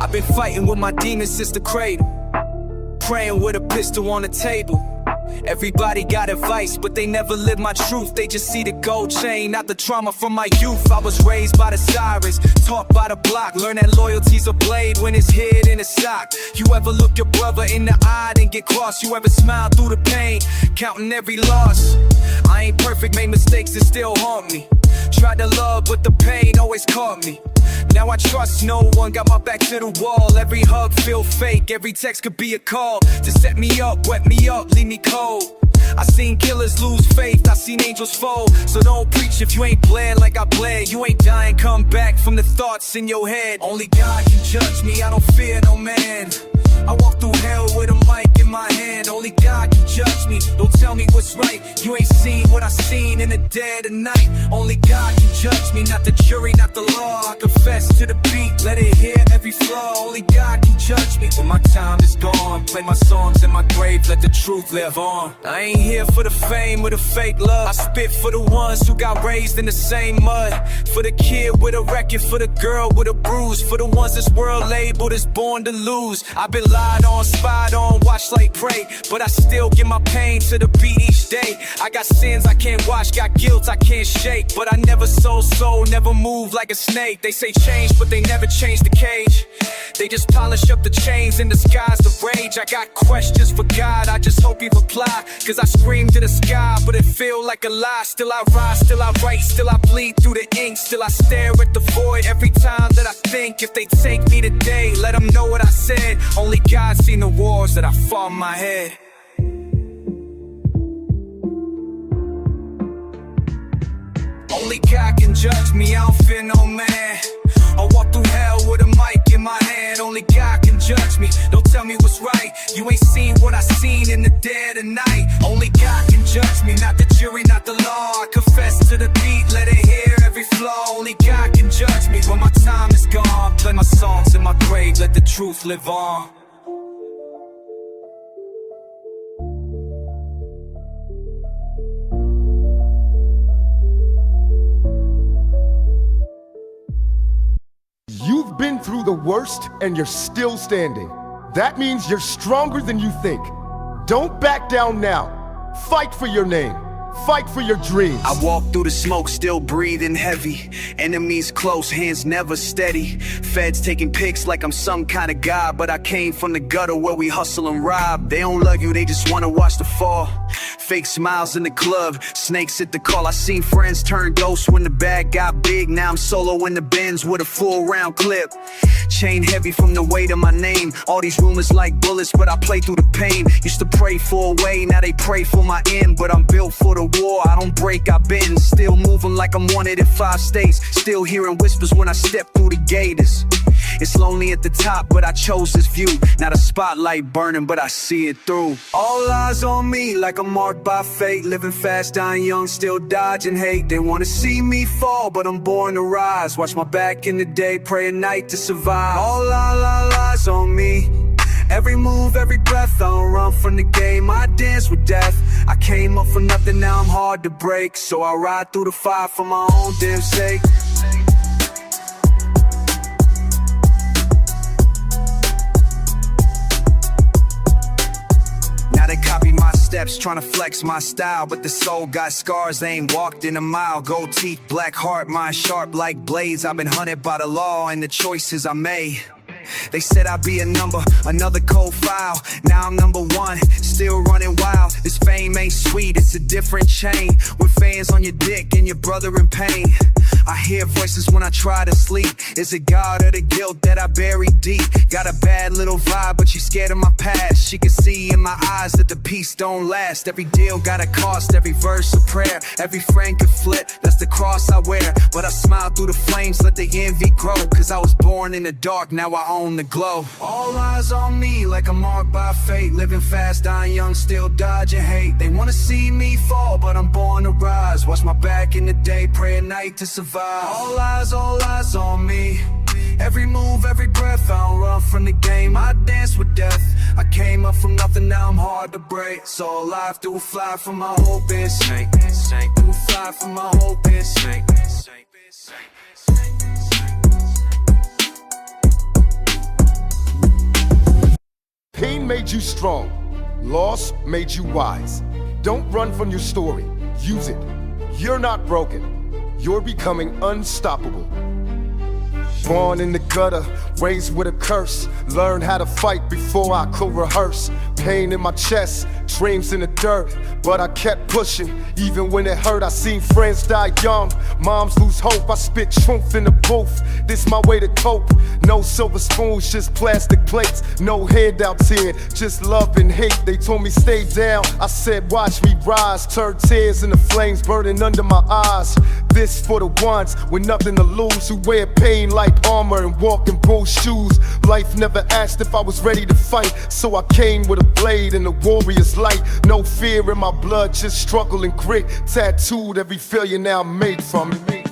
I've been fighting with my demons since the cradle, praying with a pistol on the table. Everybody got advice, but they never live my truth. They just see the gold chain, not the trauma from my youth. I was raised by the sirens, taught by the block. Learn that loyalty's a blade when it's hid in a sock. You ever look your brother in the eye and get crossed? You ever smile through the pain, counting every loss? I ain't perfect, made mistakes that still haunt me. Tried to love, but the pain always caught me. Now I trust no one, got my back to the wall. Every hug feel fake, every text could be a call to set me up, wet me up, leave me cold. I seen killers lose faith, I seen angels fall. So don't preach if you ain't bled like I bled. You ain't dying, come back from the thoughts in your head. Only God can judge me, I don't fear no man. I walk through hell with a mic in my hand. Only God can judge me, don't tell me what's right. You ain't seen what I seen in the dead of night. Only God can judge me, not the jury, not the law. I confess to the beat, let it hear every flaw. Only God can judge me when my time is gone. Play my songs in my grave, let the truth live on. I ain't here for the fame or the fake love. I spit for the ones who got raised in the same mud. For the kid with a record, for the girl with a bruise. For the ones this world labeled as born to lose. I've been lied on, spied on, watched like prey, but I still give my pain to the beat each day. I got sins I can't wash, got guilt I can't shake, but I never sold soul, never moved like a snake. They say change, but they never change the cage. They just polish up the chains and disguise the rage. I got questions for God, I just hope he reply. Cause I scream to the sky, but it feel like a lie. Still I rise, still I write, still I bleed through the ink. Still I stare at the void every time that I think. If they take me today, let them know what I said. Only God seen the wars that I fought in my head. Only God can judge me, I don't fear no man. I walk through hell with a mic in my hand. Only God can judge me, don't tell me what's right. You ain't seen what I seen in the dead of night. Only God can judge me, not the jury, not the law. I confess to the beat, let it hear every flaw. Only God can judge me when my time is gone. Play my songs in my grave, let the truth live on. You've been through the worst and you're still standing. That means you're stronger than you think. Don't back down now. Fight for your name. Fight for your dreams. I walk through the smoke, still breathing heavy. Enemies close, hands never steady. Feds taking pics like I'm some kind of god, but I came from the gutter where we hustle and rob. They don't love you, they just wanna watch the fall. Fake smiles in the club, snakes at the call. I seen friends turn ghosts when the bag got big. Now I'm solo in the Benz with a full round clip. Chain heavy from the weight of my name. All these rumors like bullets, but I play through the pain. Used to pray for a way, now they pray for my end. But I'm built for the war, I don't break, I bend. Still moving like I'm wanted in 5 states. Still hearing whispers when I step through the gators. It's lonely at the top, but I chose this view. Not a spotlight burning, but I see it through. All eyes on me like I'm marked by fate. Living fast, dying young, still dodging hate. They wanna see me fall, but I'm born to rise. Watch my back in the day, pray at night to survive. All eyes on me. Every move, every breath, I don't run from the game, I dance with death. I came up for nothing, now I'm hard to break. So I ride through the fire for my own damn sake. Now they copy my steps, trying to flex my style, but the soul got scars, they ain't walked in a mile. Gold teeth, black heart, mind sharp like blades. I've been hunted by the law and the choices I made. They said I'd be a number, another cold file. Now I'm #1, still running wild. This fame ain't sweet, it's a different chain. With fans on your dick and your brother in pain. I hear voices when I try to sleep. Is it God or the guilt that I bury deep? Got a bad little vibe, but she's scared of my past. She can see in my eyes that the peace don't last. Every deal got a cost, every verse a prayer. Every friend could flip, that's the cross I wear. But I smile through the flames, let the envy grow. Cause I was born in the dark, now I own the glow. All eyes on me like I'm marked by fate. Living fast, dying young, still dodging hate. They wanna see me fall, but I'm born to rise. Watch my back in the day, pray at night to survive. All eyes on me. Every move, every breath, I don't run from the game, I dance with death. I came up from nothing, now I'm hard to break. So alive, do fly for my hope and sink. Do fly for my hope and sink. Pain made you strong. Loss made you wise. Don't run from your story. Use it. You're not broken. You're becoming unstoppable. Born in the gutter, raised with a curse. Learned how to fight before I could rehearse. Pain in my chest, dreams in the dirt. But I kept pushing, even when it hurt. I seen friends die young, moms lose hope. I spit truth in the booth, this my way to cope. No silver spoons, just plastic plates. No handouts here, just love and hate. They told me stay down, I said watch me rise. Turn tears into flames burning under my eyes. This for the ones with nothing to lose, who wear pain like armor and walk in bull shoes. Life never asked if I was ready to fight, so I came with a blade and a warrior's light. No fear in my blood, just struggle and grit. Tattooed every failure now I'm made from it.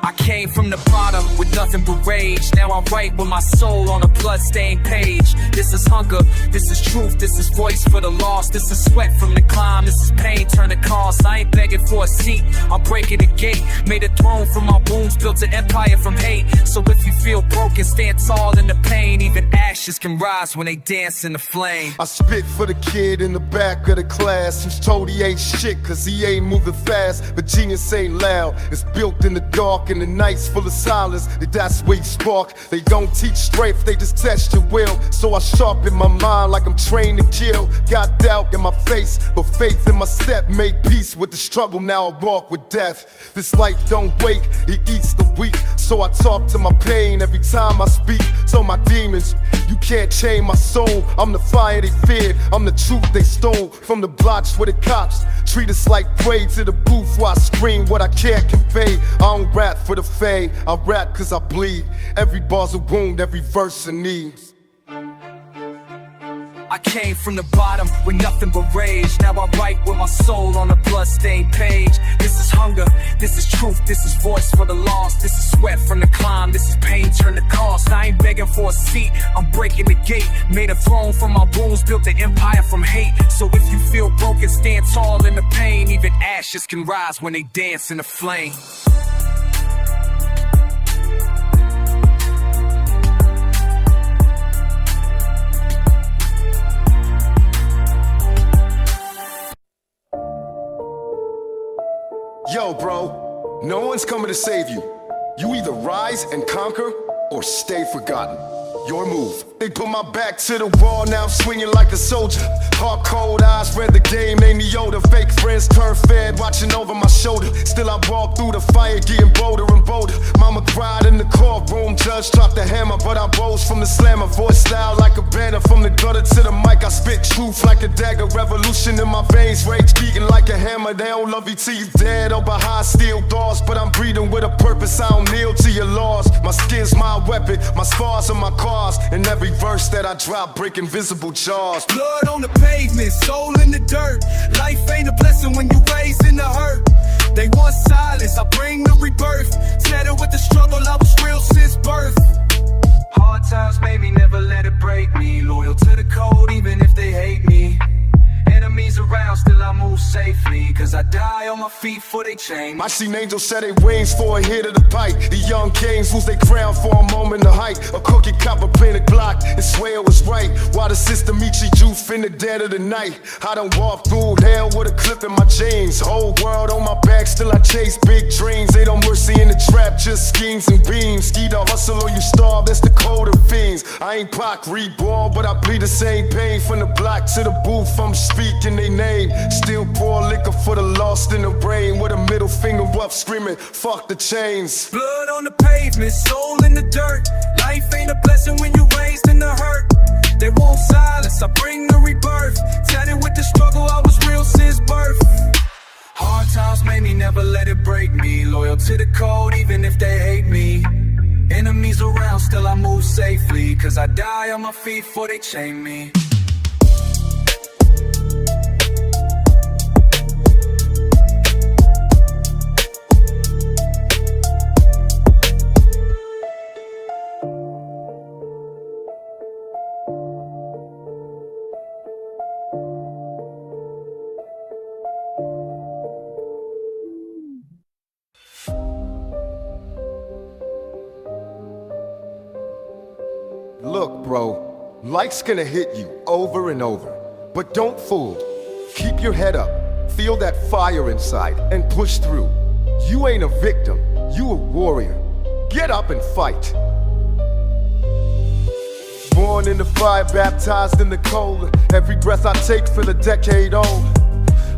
I came from the bottom with nothing but rage. Now I write with my soul on a bloodstained page. This is hunger, this is truth, this is voice for the lost. This is sweat from the climb, this is pain turn to cost. I ain't begging for a seat, I'm breaking the gate. Made a throne from my wounds, built an empire from hate. So if you feel broken, stand tall in the pain. Even ashes can rise when they dance in the flame. I spit for the kid in the back of the class who's told he ain't shit cause he ain't moving fast. But genius ain't loud, it's built in the dark. In the nights full of silence, that's where you spark. They don't teach strength, they just test your will. So I sharpen my mind like I'm trained to kill. Got doubt in my face, but faith in my step. Make peace with the struggle, now I walk with death. This life don't wait, it eats the weak. So I talk to my pain every time I speak. So my demons, you can't chain my soul. I'm the fire they feared, I'm the truth they stole. From the blocks where the cops treat us like prey, to the booth where I scream what I can't convey. I don't rap for the fame, I rap cause I bleed. Every bar's a wound, every verse a need. I came from the bottom with nothing but rage. Now I write with my soul on a bloodstained page. This is hunger, this is truth, this is voice for the lost. This is sweat from the climb, this is pain turn to cost. I ain't begging for a seat, I'm breaking the gate. Made a throne from my wounds, built an empire from hate. So if you feel broken, stand tall in the pain. Even ashes can rise when they dance in the flame. Yo, bro, no one's coming to save you. You either rise and conquer or stay forgotten. Your move. They put my back to the wall, now I'm swinging like a soldier. Hard cold eyes read the game, named me Yoda. Fake friends turn fed, watching over my shoulder. Still I walk through the fire, getting bolder and bolder. Mama cried in the courtroom, judge dropped the hammer, but I rose from the slammer. Voice loud like a banner, from the gutter to the mic. I spit truth like a dagger, revolution in my veins, rage beating like a hammer. They don't love you till you dead, or behind steel doors, but I'm breathing with a purpose. I don't kneel to your laws. My skin's my weapon, my scars are my cars. In every verse that I drop, break invisible jaws. Blood on the pavement, soul in the dirt. Life ain't a blessing when you raised in the hurt. They want silence, I bring the rebirth. Tattered with the struggle, I was real since birth. Hard times made me, never let it break me. Loyal to the code, even if they hate me. Enemies around, still I move safely. Cause I die on my feet for they change. I seen angels set their wings for a hit of the pipe. The young kings lose their crown for a moment of hype. A cookie copper painted block and swear it was right. While the system eat your youth in the dead of the night. I done walked through hell with a clip in my jeans. Whole world on my back, still I chase big dreams. They don't mercy in the trap, just schemes and beams. Ski to hustle or you starve, that's the code of fiends. I ain't Pac reborn, but I bleed the same pain. From the block to the booth, I'm speaking their name. Still pour liquor for the lost in the brain. With a middle finger up, screaming, fuck the chains. Blood on the pavement, soul in the dirt. Life ain't a blessing when you raised in the hurt. They want silence, I bring the rebirth. Tatted with the struggle, I was real since birth. Hard times made me, never let it break me. Loyal to the code, even if they hate me. Enemies around, still I move safely. Cause I die on my feet before they chain me. Look, bro, Life's gonna hit you over and over, but don't fold. Keep your head up, feel that fire inside, and push through. You ain't a victim, you a warrior. Get up and fight. Born in the fire, baptized in the cold. Every breath I take feel a decade old.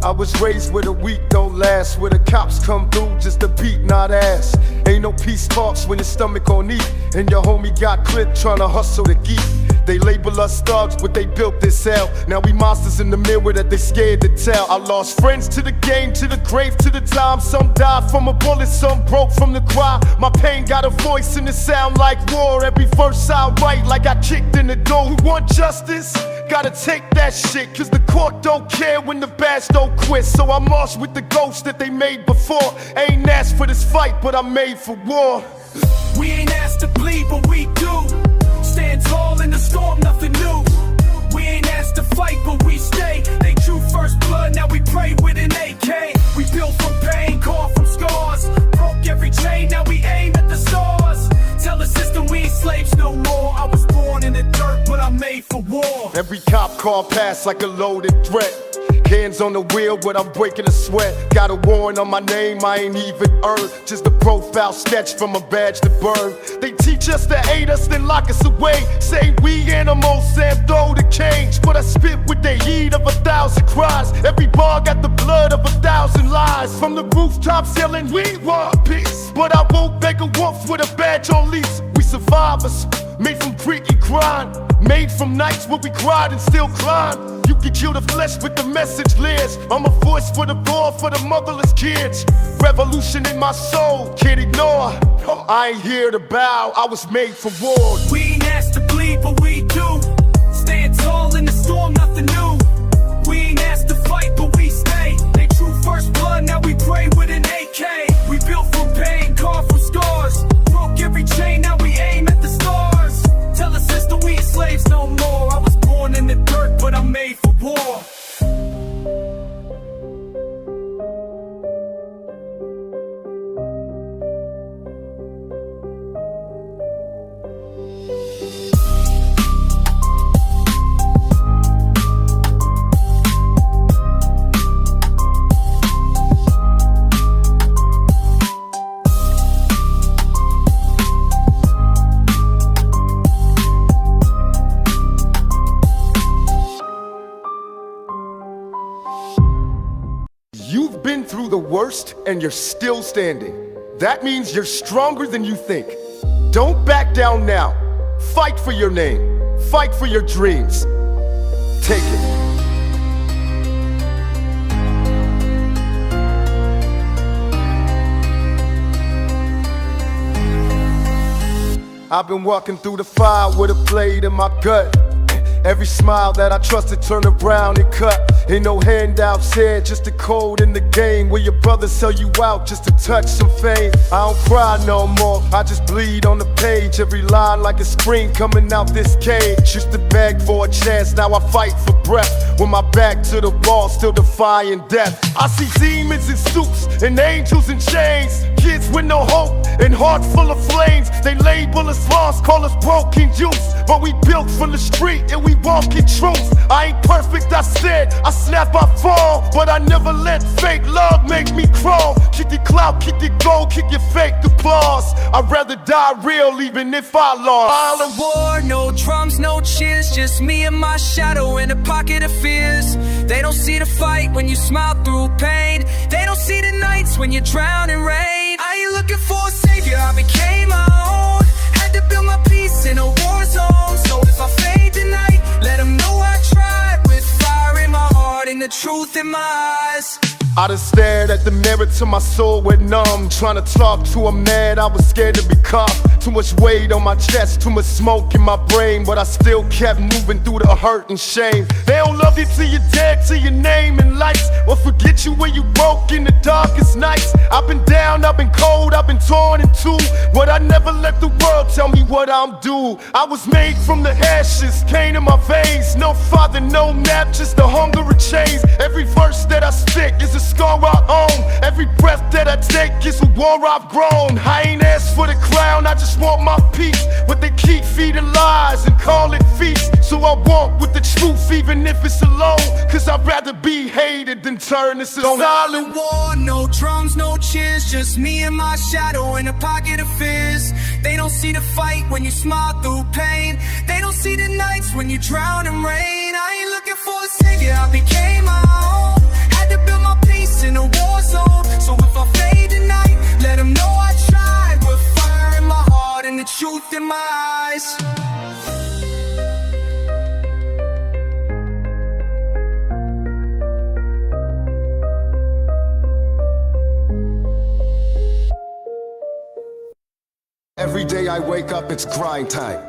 I was raised where the weak don't last, where the cops come through just to beat, not ass. Ain't no peace talks when your stomach on eat, and your homie got clipped trying to hustle to geek. They label us thugs, but they built this hell. Now we monsters in the mirror that they scared to tell. I lost friends to the game, to the grave, to the time. Some died from a bullet, some broke from the cry. My pain got a voice and it sound like war. Every verse I write like I kicked in the door. Who want justice? Gotta take that shit, cause the court don't care when the badge don't quit. So I march with the ghosts that they made before. Ain't asked for this fight, but I'm made for war. We ain't asked to bleed, but we do. Stand tall in the storm, nothing new. We ain't asked to fight, but we stay. They drew first blood, now we pray with an AK. We built from pain, carved from scars. Broke every chain, now we aim at the stars. Tell the system we ain't slaves no more. I was born in the dirt, but I'm made for war. Every cop car pass like a loaded threat. Hands on the wheel, but I'm breaking a sweat. Got a warrant on my name, I ain't even earned. Just a profile sketch from a badge to burn. They teach us to hate us, then lock us away. Say we animals, Sam throw the cage. But I spit with the heat of 1,000 cries. Every bar got the blood of 1,000 lies. From the rooftops yelling, we want peace. But I won't beg a wolf with a badge on lease. We survivors, made from grit and grind. Made from nights where we cried and still climb. You can kill the flesh with the message lives. I'm a voice for the poor, for the motherless kids. Revolution in my soul, can't ignore. I ain't here to bow, I was made for war. We ain't asked to bleed, but we do. Stand tall in the storm, nothing new. We ain't asked to fight, but we stay. They drew first blood, now we pray with an AK. We built from pain, carved from scars. Broke every chain, now we aim at the stars. Tell the system we ain't slaves no more. I was born in the dirt, but I'm made for war. You've been through the worst and you're still standing. That means you're stronger than you think. Don't back down now. Fight for your name. Fight for your dreams. Take it. I've been walking through the fire with a blade in my gut. Every smile that I trusted turned around and cut. Ain't no handouts here, just a code in the game where your brothers sell you out just to touch some fame. I don't cry no more, I just bleed on the page. Every line like a scream coming out this cage. Used to beg for a chance, now I fight for breath. With my back to the wall, still defying death. I see demons in suits and angels in chains. Kids with no hope and heart full of flames. They label us lost, call us broken juice. But we built from the street and we walk in truth. I ain't perfect, I said, I snap, I fall. But I never let fake love make me crawl. Kick your clout, kick your gold, kick your fake applause. I'd rather die real even if I lost. All a war, no drums, no cheers. Just me and my shadow in a pocket of fears. They don't see the fight when you smile through pain. They don't see the nights when you drown in rain. I ain't looking for a savior, I became my own. Had to build my peace in a war zone. So if I fade tonight, let them know I tried. With fire in my heart and the truth in my eyes. I done stared at the mirror till my soul went numb. Trying to talk to a man I was scared to become. Too much weight on my chest, too much smoke in my brain. But I still kept moving through the hurt and shame. They don't love you till you're dead, till your name and lights. Or forget you when you broke in the darkest nights. I've been down, I've been cold, I've been torn in two. But I never let the world tell me what I'm due. I was made from the ashes, pain in my veins. No father, no nap, just the hunger of chains. Every verse that I stick is a scar I own. Every breath that I take is a war I've grown. I ain't asked for the crown, I just want my peace. But they keep feeding lies and call it feast. So I walk with the truth even if it's alone. Cause I'd rather be hated than turn this into silent war. No drums, no cheers, just me and my shadow in a pocket of fears. They don't see the fight when you smile through pain. They don't see the nights when you drown in rain. I ain't looking for a savior, I became my own. Had to build my peace in a war zone. So if I fade tonight, let them know I tried. With fire in my heart and the truth in my eyes. Every day I wake up, it's grind time.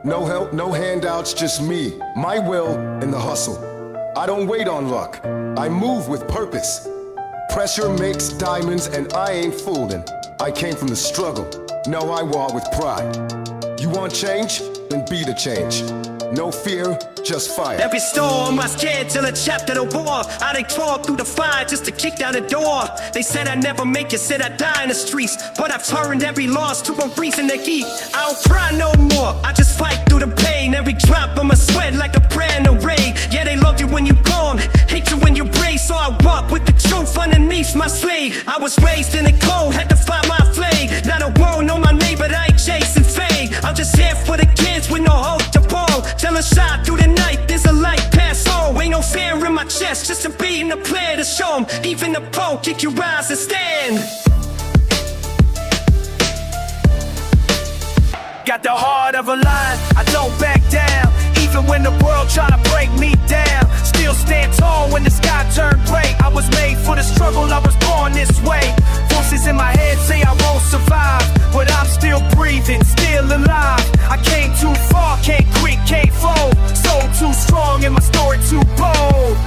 No help, no handouts, just me, my will, and the hustle. I don't wait on luck, I move with purpose. Pressure makes diamonds and I ain't fooling. I came from the struggle, now I walk with pride. You want change? Then be the change. No fear, just fire. Every storm I scared till a chapter of war. I done tore through the fire just to kick down the door. They said I'd never make it, said I'd die in the streets. But I've turned every loss to a reason to keep. I don't cry no more, I just fight through the pain. Every drop of my sweat like a prayer in the rain. Yeah, they love you when you're gone, hate you when you brave. So I walk with the truth underneath my sleeve. I was raised in the cold, had to find my flame. Not a world, know my name, but I ain't chasing fame. I'm just here for the kids with no hope to fall. Tell a shot through the night, there's a light pass on. Ain't no fear in my chest, just a beat and a plan to show 'em. Even the pro, kick your rise and stand. Got the heart of a lion, I don't back down. Even when the world try to break me down, still stand tall when the sky turned gray. I was made for the struggle, I was born this way. Voices in my head say I won't survive, but I'm still breathing, still alive. I came too far, can't quit, can't fold. Soul too strong and my story too bold.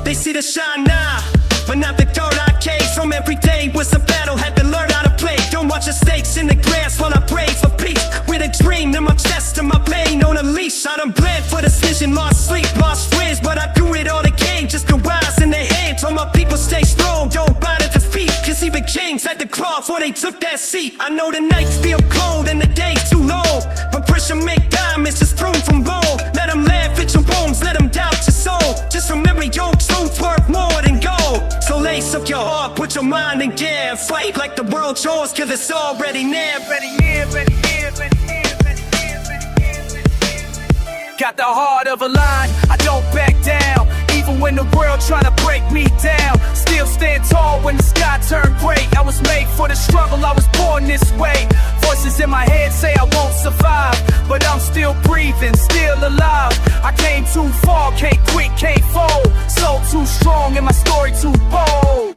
They see the shine now, but not the dirt I came from. Every day was a battle, had to learn how to play. Don't watch the stakes in the grass while I pray for peace. With a dream in my chest and my pain on a leash. I done bled for this vision, lost sleep, lost friends, but I do it all again just to rise in their hands. All my people stay strong, don't bow to defeat. Cause even kings had to crawl before they took that seat. I know the nights feel cold and the days too long, but pressure make diamonds just thrown from gold. Let them laugh at your bones, let them doubt your soul. Just remember your truth worth more than gold. So lace up your heart, put your mind in gear. Fight like the world's yours, cause it's already near. Ready here, ready here, ready here, ready here, ready here, ready here. Got the heart of a lion, I don't back down. Even when the world try to break me down, still stand tall when the sky turned gray. I was made for the struggle, I was born this way. Voices in my head say I won't survive, but I'm still breathing, still alive. I came too far, can't quit, can't fold. Soul too strong and my story too bold.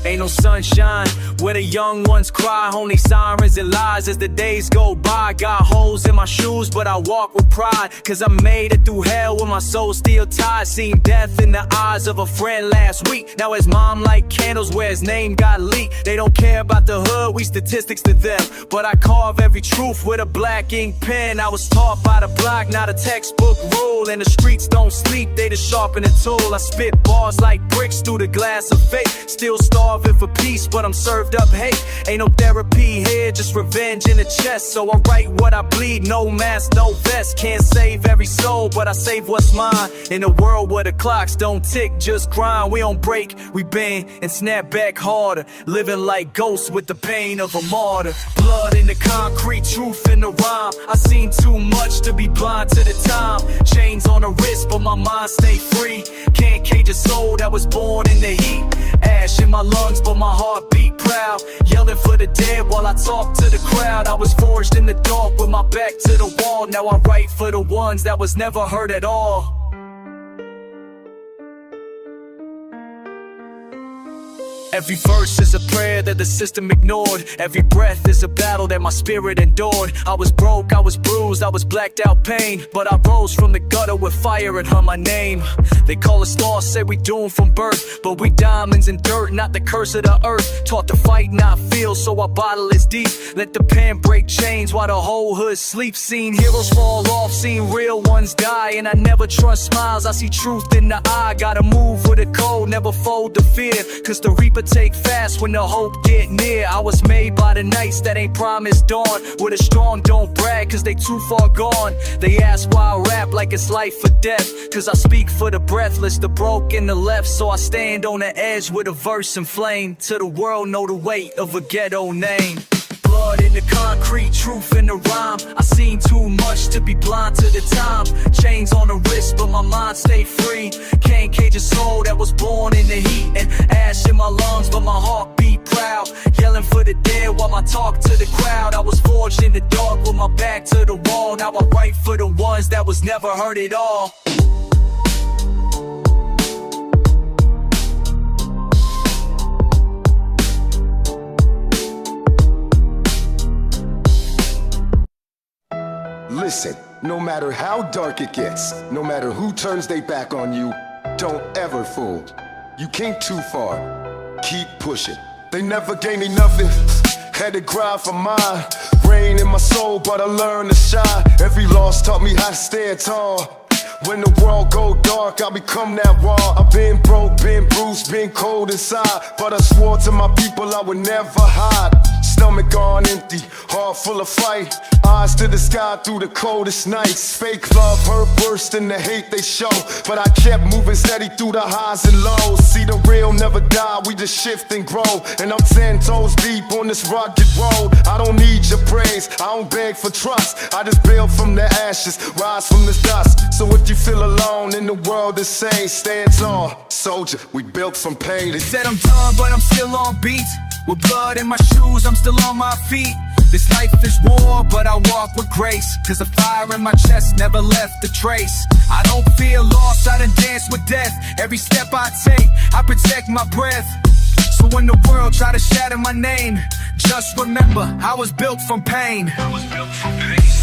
Ain't no sunshine where the young ones cry, only sirens and lies as the days go by. Got holes in my shoes, but I walk with pride, cause I made it through hell with my soul still tied. Seen death in the eyes of a friend last week. Now his mom light candles where his name got leaked. They don't care about the hood, we statistics to them, but I carve every truth with a black ink pen. I was taught by the block, not a textbook rule, and the streets don't sleep, they just sharpen the tool. I spit bars like bricks through the glass of faith, still starving for peace, but I'm served up hate. Ain't no therapy here, just revenge in the chest. So I write what I bleed, no mask, no vest. Can't save every soul, but I save what's mine. In a world where the clocks don't tick, just grind. We don't break, we bend and snap back harder, living like ghosts with the pain of a martyr. Blood in the concrete, truth in the rhyme. I seen too much to be blind to the time. Chains on the wrist, but my mind stay free. Can't cage a soul that was born in the heat. Ash in my lungs, but my heart beat proud. Yelling for the dead while I talk to the crowd. I was forged in the dark with my back to the wall. Now I write for the ones that was never heard at all. Every verse is a prayer that the system ignored. Every breath is a battle that my spirit endured. I was broke, I was bruised, I was blacked out pain, but I rose from the gutter with fire and hum my name. They call us lost, say we doomed from birth, but we diamonds in dirt, not the curse of the earth. Taught to fight, not feel, so our bottle is deep. Let the pen break chains while the whole hood sleeps. Seen heroes fall off, seen real ones die, and I never trust smiles, I see truth in the eye. Gotta move with a code, never fold to fear, cause the reaper take fast when the hope get near. I was made by the nights that ain't promised dawn. With a strong don't brag cause they too far gone. They ask why I rap like it's life or death, cause I speak for the breathless, the broke and the left. So I stand on the edge with a verse and flame, till the world know the weight of a ghetto name. Blood in the concrete, truth in the rhyme. I seen too much to be blind to the time. Chains on the wrist, but my mind stay free. Can't cage a soul that was born in the heat. And ash in my lungs, but my heart beat proud. Yelling for the dead while I talk to the crowd. I was forged in the dark with my back to the wall. Now I write for the ones that was never heard at all. Listen, no matter how dark it gets, no matter who turns their back on you, don't ever fold. You came too far. Keep pushing. They never gave me nothing. Had to grind for mine. Rain in my soul, but I learned to shine. Every loss taught me how to stand tall. When the world go dark, I become that wall. I've been broke, been bruised, been cold inside, but I swore to my people I would never hide. Stomach gone empty, heart full of fight. Eyes to the sky through the coldest nights. Fake love hurt worse than the hate they show, but I kept moving steady through the highs and lows. See, the real never die, we just shift and grow. And I'm 10 toes deep on this rugged road. I don't need your praise, I don't beg for trust. I just build from the ashes, rise from the dust. So if you feel alone in the world insane, stand tall, soldier, we built from pain. They said I'm done, but I'm still on beat. With blood in my shoes, I'm still on my feet. This life is war, but I walk with grace, cause the fire in my chest never left a trace. I don't feel lost, I done dance with death. Every step I take, I protect my breath. So when the world try to shatter my name, just remember, I was built from pain.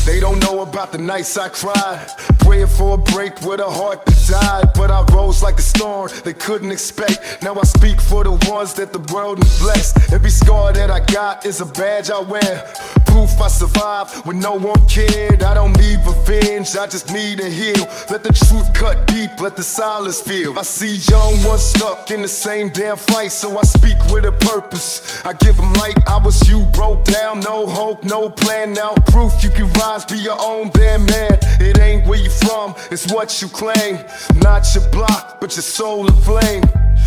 They don't know about the nights I cried, praying for a break with a heart that died. But I rose like a storm they couldn't expect. Now I speak for the ones that the world is blessed. Every scar that I got is a badge I wear, proof I survived when no one cared. I don't need revenge, I just need to heal. Let the truth cut deep, let the silence feel. I see young ones stuck in the same damn fight, so I speak with a purpose. I give them light, I was you, broke down, no hope, no plan. Now proof you can rise, be your own damn man. It ain't where you from, it's what you claim. Not your block, but your soul aflame.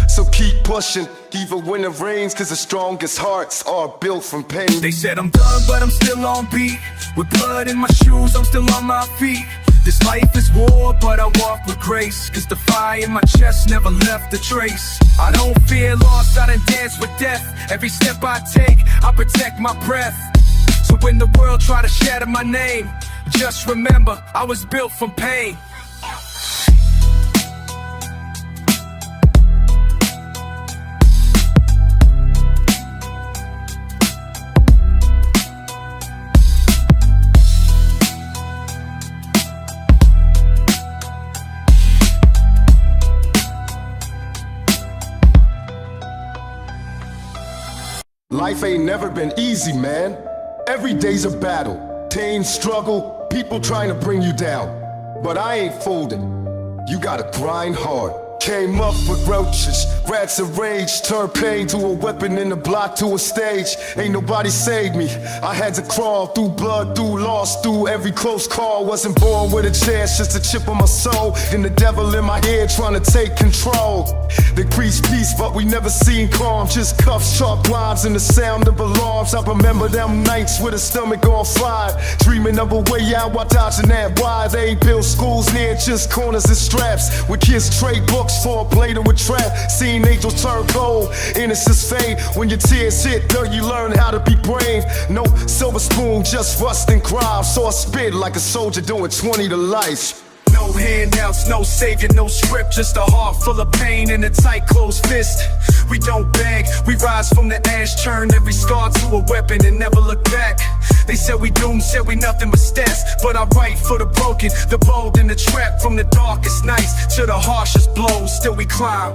So keep pushing, even when it rains, cause the strongest hearts are built from pain. They said I'm done, but I'm still on beat. With blood in my shoes, I'm still on my feet. This life is war, but I walk with grace, cause the fire in my chest never left a trace. I don't fear loss, I done dance with death. Every step I take, I protect my breath. So when the world try to shatter my name, just remember, I was built from pain. Life ain't never been easy, man. Every day's a battle, pain, struggle, people trying to bring you down. But I ain't folding. You gotta grind hard, Came up with roaches, rats of rage, turned pain to a weapon in the block to a stage. Ain't nobody saved me, I had to crawl through blood, through loss, through every close call. Wasn't born with a chance, just a chip on my soul. And the devil in my head trying to take control. They preach peace, but we never seen calm. Just cuffs, sharp lines, and the sound of alarms. I remember them nights with a stomach on fire, dreaming of a way out while dodging that wire. They ain't built schools near, just corners and straps, with kids trade books for a plate of a trap. Seen angels turn cold, innocence fade. When your tears hit, though, you learn how to be brave. No silver spoon, just rust and crime. So I spit like a soldier doing 20 to life. No handouts, no savior, no script, just a heart full of pain and a tight closed fist. We don't beg, we rise from the ash, turn every scar to a weapon and never look back. They said we doomed, said we nothing but stats, but I write for the broken, the bold and the trapped. From the darkest nights to the harshest blows, still we climb,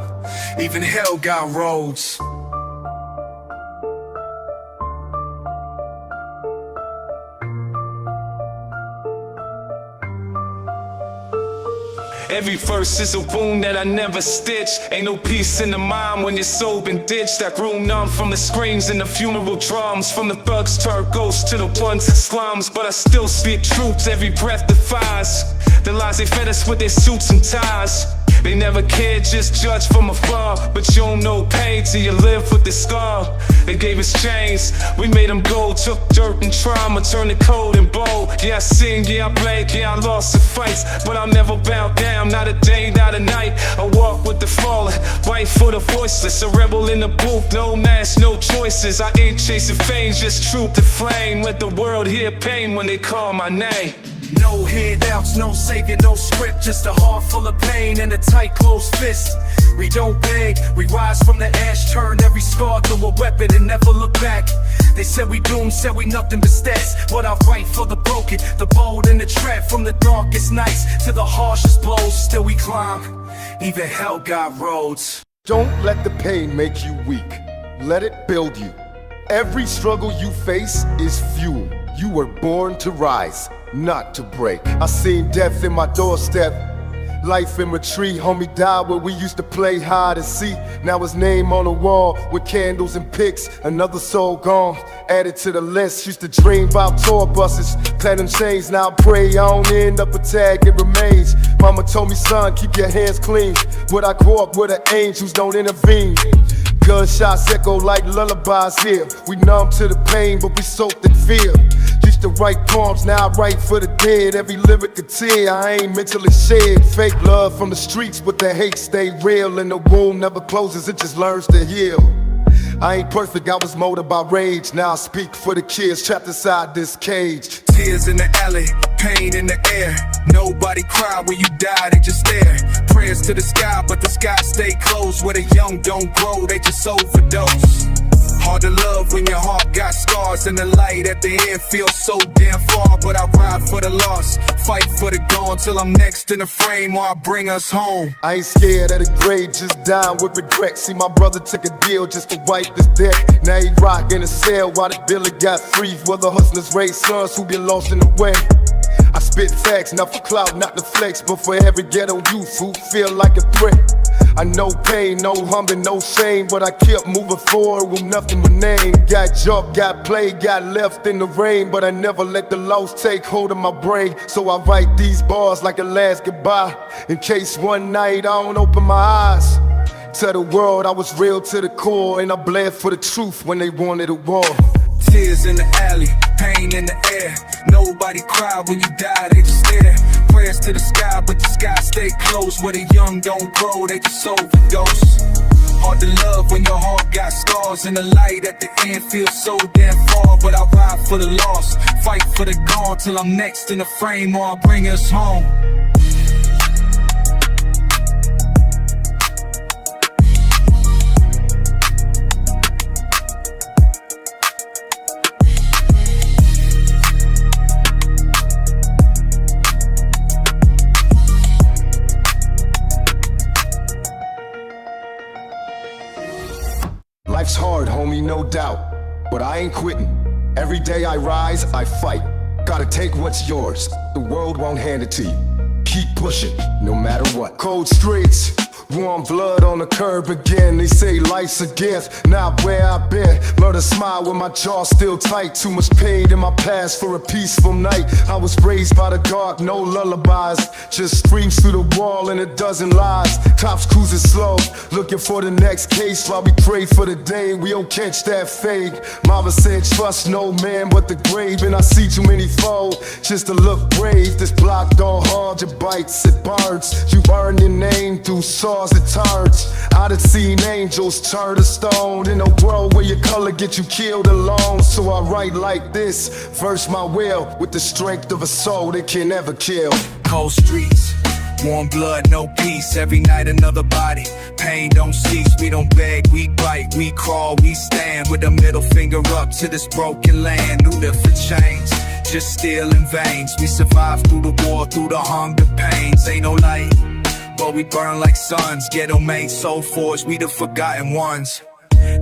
even hell got roads. Every verse is a wound that I never stitch. Ain't no peace in the mind when your soul been ditched. I grew numb from the screams and the funeral drums, from the thugs turned ghosts to the ones in slums. But I still speak truths, every breath defies the lies they fed us with their suits and ties. They never cared, just judge from afar, but you don't know pain till you live with the scar. They gave us chains, we made them gold. Took dirt and trauma, turned it cold and bold. Yeah, I sing, yeah, I blame, yeah, I lost the fights, but I'll never bow down, not a day, not a night. I walk with the fallen, fight for the voiceless. A rebel in the booth, no mask, no choices. I ain't chasing fame, just truth to flame. Let the world hear pain when they call my name. No handouts, no savior, no script, just a heart full of pain and a tight closed fist. We don't beg, we rise from the ash, turn every scar to a weapon and never look back. They said we doomed, said we nothing but stats, but I fight for the broken, the bold and the trapped. From the darkest nights to the harshest blows, still we climb, even hell got roads. Don't let the pain make you weak, let it build you. Every struggle you face is fuel. You were born to rise, not to break. I seen death in my doorstep, life in retreat. Homie died where we used to play hide and seek. Now his name on the wall with candles and pics. Another soul gone, added to the list. Used to dream about tour buses, platinum chains. Now I pray I don't end up a tag, it remains. Mama told me, son, keep your hands clean. But I grew up with the angels, don't intervene. Gunshots echo like lullabies here. We numb to the pain, but we soaked in fear. Used to write poems, now I write for the dead. Every lyric a tear, I ain't mentally shed. Fake love from the streets, but the hate stay real. And the wound never closes, it just learns to heal. I ain't perfect, I was molded by rage. Now I speak for the kids trapped inside this cage. Tears in the alley, pain in the air. Nobody cry when you die, they just stare. Prayers to the sky, but the sky stay closed. Where the young don't grow, they just overdose. Hard to love when your heart got scars, and the light at the end feels so damn far. But I ride for the lost, fight for the gone, till I'm next in the frame or I bring us home. I ain't scared of the grave, just dying with regret. See, my brother took a deal just to wipe this debt. Now he rock in a cell while the Billy got free. For the hustlers raise sons who get lost in the way. I spit facts, not for clout, not the flex, but for every ghetto youth who feel like a threat. I know pain, no humbling, no shame, but I kept moving forward with nothing but name. Got jumped, got played, got left in the rain, but I never let the loss take hold of my brain. So I write these bars like a last goodbye, in case one night I don't open my eyes. Tell the world I was real to the core, and I bled for the truth when they wanted a war. Tears in the alley, pain in the air. Nobody cry when you die, they just stare. Prayers to the sky, but the sky stay closed. Where the young don't grow, they just overdose. Hard to love when your heart got scars, and the light at the end feels so damn far. But I ride for the lost, fight for the gone, till I'm next in the frame or I'll bring us home. Life's hard, homie, no doubt, but I ain't quitting. Every day I rise, I fight. Gotta take what's yours, the world won't hand it to you. Keep pushing, no matter what. Cold streets, Warm blood on the curb again. They say life's a gift, not where I've been. Learn to smile with my jaw still tight. Too much pain in my past for a peaceful night. I was raised by the dark, no lullabies. Just screams through the wall and a dozen lies. Cops cruising slow, looking for the next case while we pray for the day we don't catch that fake. Mama said trust no man but the grave, and I see too many foes just to look brave. This block don't hard, your bites, it burns. You burn your name through saws and turns. I done seen angels turn to stone in a world where your color get you killed alone. So I write like this, verse my will with the strength of a soul that can never kill. Cold streets, warm blood, no peace. Every night another body. Pain don't cease. We don't beg, we bite, we crawl, we stand with a middle finger up to this broken land. Who live for change? Just stealing veins. We survive through the war, through the hunger pains. Ain't no light, but we burn like suns. Ghetto made soul forged, we the forgotten ones.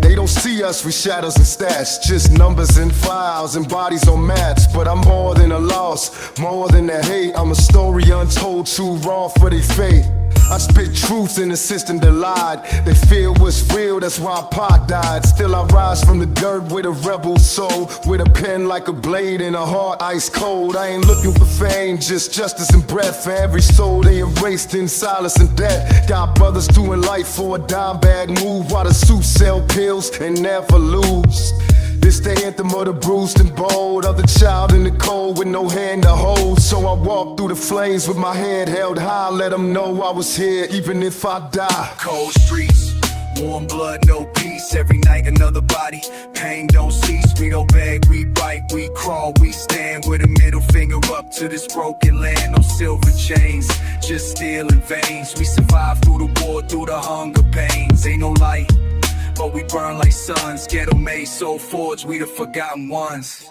They don't see us with shadows and stats, just numbers and files and bodies on maps. But I'm more than a loss, more than a hate. I'm a story untold, too raw for their fate. I spit truth in the system that lied. They feel what's real, that's why Pac died. Still I rise from the dirt with a rebel soul, with a pen like a blade and a heart ice cold. I ain't looking for fame, just justice and breath for every soul they erased in silence and death. Got brothers doing life for a dime bag move, while the suits sell pills and never lose. This the anthem of the bruised and bold, of the child in the cold with no hand to hold. So I walk through the flames with my head held high, let them know I was here even if I die. Cold streets, warm blood, no peace. Every night another body. Pain don't cease. We don't beg, we bite, we crawl, we stand with a middle finger up to this broken land. No silver chains, just stealing veins. We survive through the war, through the hunger pains. Ain't no light, but we burn like suns. Ghetto made, soul forged, we the forgotten ones.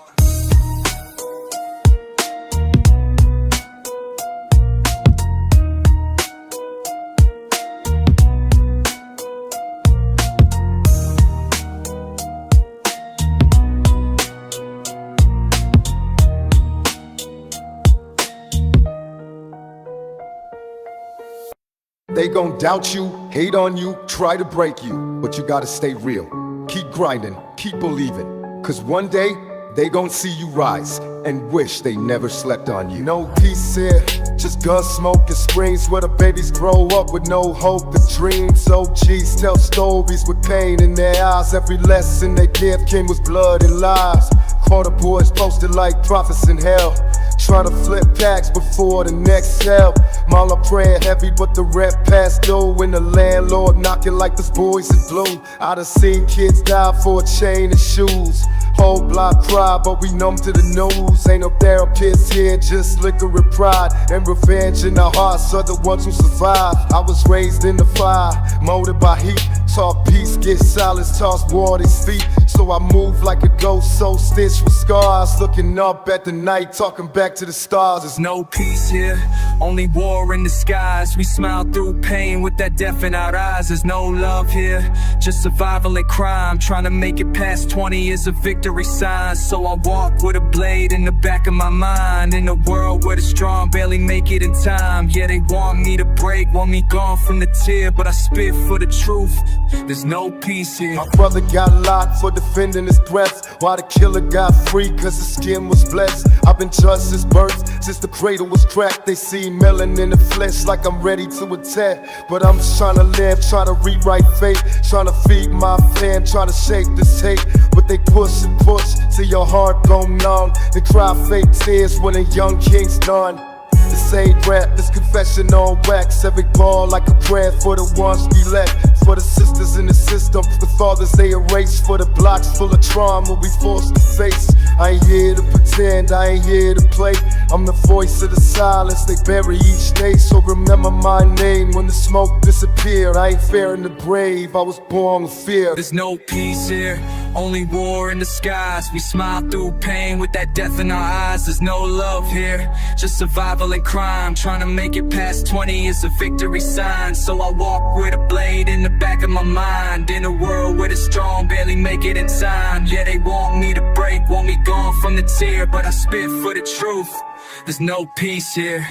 They gon' doubt you, hate on you, try to break you, but you gotta stay real. Keep grinding, keep believing, cause one day they gon' see you rise and wish they never slept on you. No peace here, just gun smoke and springs where the babies grow up with no hope and dreams. OGs tell stories with pain in their eyes. Every lesson they give came with blood and lies. Quarter boys posted like prophets in hell, try to flip packs before the next sale. Mala praying heavy, but the rep passed through. And the landlord knocking like this boys in blue. I done seen kids die for a chain and shoes. Whole block cry, but we numb to the news. Ain't no therapist here, just liquor and pride and revenge in the hearts of the ones who survive. I was raised in the fire, molded by heat. Talk peace, get silence, toss war at his feet. So I move like a ghost, so stitched with scars. Looking up at the night, talking back to the stars. There's no peace here, only war in the skies. We smile through pain with that death in our eyes. There's no love here, just survival and crime. Trying to make it past 20 years of victory signs. So I walk with a blade in the back of my mind. In a world where the strong barely make it in time. Yeah, they want me to break, want me gone from the tear, but I spit for the truth. There's no peace here. My brother got locked for defending his breath, while the killer got free cause his skin was blessed. I've been just since birth, since the cradle was cracked. They see melon in the flesh like I'm ready to attack. But I'm just trying to live, trying to rewrite fate, trying to feed my fam, trying to shake this hate. But they push and push till your heart go numb. They cry fake tears when a young king's done. This ain't rap, this confession on wax. Every ball like a prayer for the ones we left. For the sisters in the system, the fathers they erase. For the blocks full of trauma we forced to face. I ain't here to pretend, I ain't here to play. I'm the voice of the silence they bury each day. So remember my name when the smoke disappeared. I ain't fearing the brave, I was born with fear. There's no peace here, only war in the skies. We smile through pain with that death in our eyes. There's no love here, just survival and crime. Trying to make it past 20 is a victory sign. So I walk with a blade in the back of my mind. In a world where the strong barely make it in time. Yeah, they want me to break, want me gone from the tear, but I spit for the truth. There's no peace here.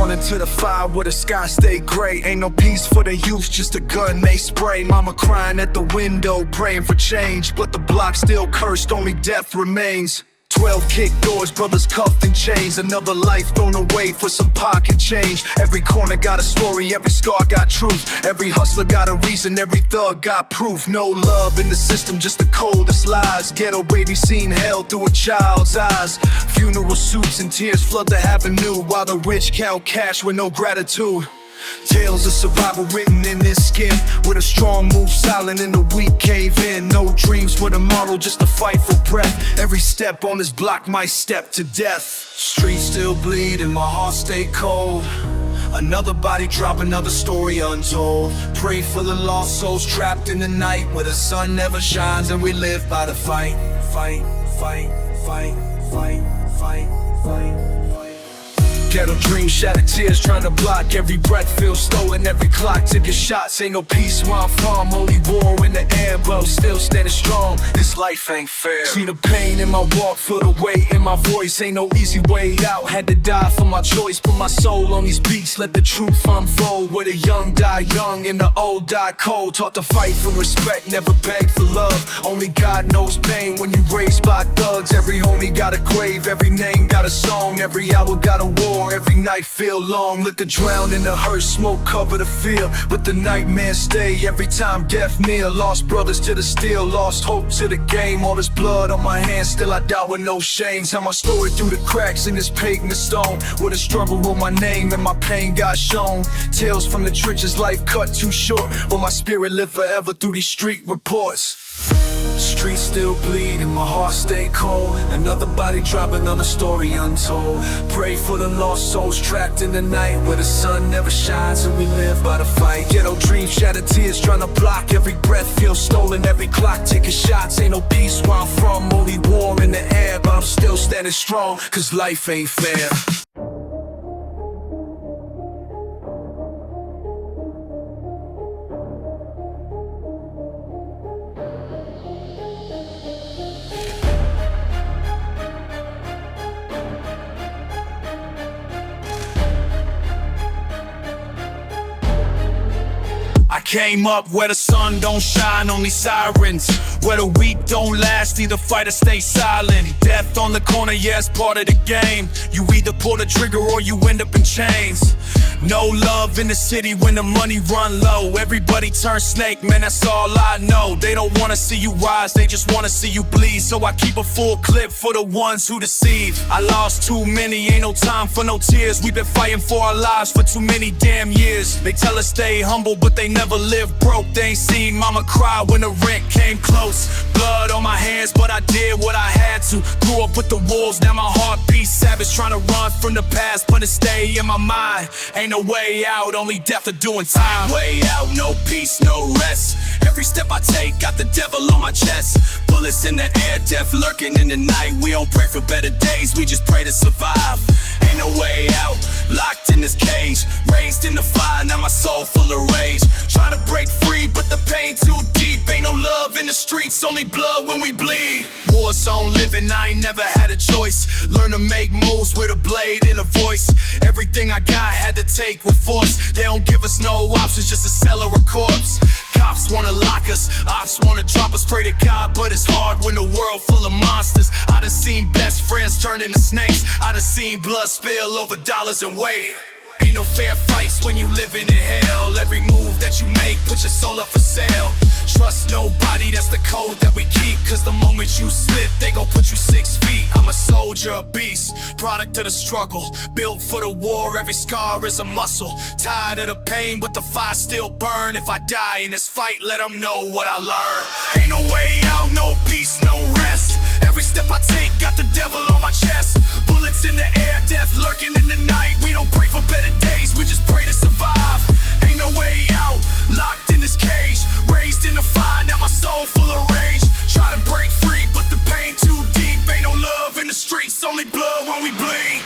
Thrown into the fire where the sky stay gray. Ain't no peace for the youth, just a gun they spray. Mama crying at the window, praying for change, but the block still cursed, only death remains. 12 kicked doors, brothers cuffed in chains. Another life thrown away for some pocket change. Every corner got a story, every scar got truth. Every hustler got a reason, every thug got proof. No love in the system, just the coldest lies. Ghetto baby seen hell through a child's eyes. Funeral suits and tears flood the avenue, while the rich count cash with no gratitude. Tales of survival written in this skin, with a strong move silent and the weak cave in. No dreams for tomorrow, just a fight for breath. Every step on this block might step to death. Streets still bleed and my heart stay cold. Another body drop, another story untold. Pray for the lost souls trapped in the night, where the sun never shines and we live by the fight. Fight, fight, fight, fight, fight, fight. Ghetto dreams, shattered tears trying to block. Every breath feels stolen, every clock ticking shots. Ain't no peace where I'm from, only war in the air, but I'm still standing strong. This life ain't fair. See the pain in my walk, feel the weight in my voice. Ain't no easy way out, had to die for my choice. Put my soul on these beats, let the truth unfold. Where the young die young and the old die cold. Taught to fight for respect, never beg for love. Only God knows pain when you raised by thugs. Every homie got a grave, every name got a song. Every hour got a war, every night feel long. Liquor drown in the hearse, smoke cover the field, but the nightmares stay every time death near. Lost brothers to the steel, lost hope to the game. All this blood on my hands, still I die with no shame. Tell my story through the cracks in this pagan stone, where the struggle wrote my name and my pain got shown. Tales from the trenches, life cut too short, but my spirit live forever through these street reports. Streets still bleed and my heart stay cold. Another body drop, another story untold. Pray for the lost souls trapped in the night, where the sun never shines and we live by the fight. Ghetto dreams, shattered tears trying to block. Every breath feels stolen, every clock ticking shots. Ain't no peace where I'm from, only war in the air, but I'm still standing strong, cause life ain't fair. I came up where the sun don't shine, only sirens. Where the weak don't last, either fight or stay silent. Death on the corner, yeah, it's part of the game. You either pull the trigger or you end up in chains. No love in the city when the money run low. Everybody turns snake, man, that's all I know. They don't wanna see you rise, they just wanna see you bleed. So I keep a full clip for the ones who deceive. I lost too many, ain't no time for no tears. We've been fighting for our lives for too many damn years. They tell us stay humble, but they never live broke. They ain't seen mama cry when the rent came close. Blood on my hands, but I did what I had to. Grew up with the wolves, now my heart beats savage. Trying to run from the past, but it stay in my mind. Ain't no way out, only death or doing time. Way out, no peace, no rest. Every step I take, got the devil on my chest. Bullets in the air, death lurking in the night. We don't pray for better days, we just pray to survive. Ain't no way out, locked in this cage. Raised in the fire, now my soul full of rage. Trying to break free, but the pain too deep. Ain't no love in the streets, only blood when we bleed. War zone living, I ain't never had a choice. Learn to make moves with a blade and a voice. Everything I got had to take with force. They don't give us no options, just a cell or a corpse. Cops wanna lock us, ops wanna drop us. Pray to God, but it's hard when the world full of monsters. I done seen best friends turn into snakes. I done seen blood spill over dollars and weight. Ain't no fair fights when you living in hell. Every move that you make, put your soul up for sale. Trust nobody, that's the code that we keep. Cause the moment you slip, they gon' put you 6 feet. I'm a soldier, a beast, product of the struggle. Built for the war, every scar is a muscle. Tired of the pain, but the fire still burn. If I die in this fight, let them know what I learned. Ain't no way out, no peace, no rest. Every step I take, got the devil on my chest. Bullets in the air, death lurking in the night. We don't pray for better days, we just pray to survive. Ain't no way out, locked in this cage. Raised in the fire, now my soul full of rage. Try to break free, but the pain too deep. Ain't no love in the streets, only blood when we bleed.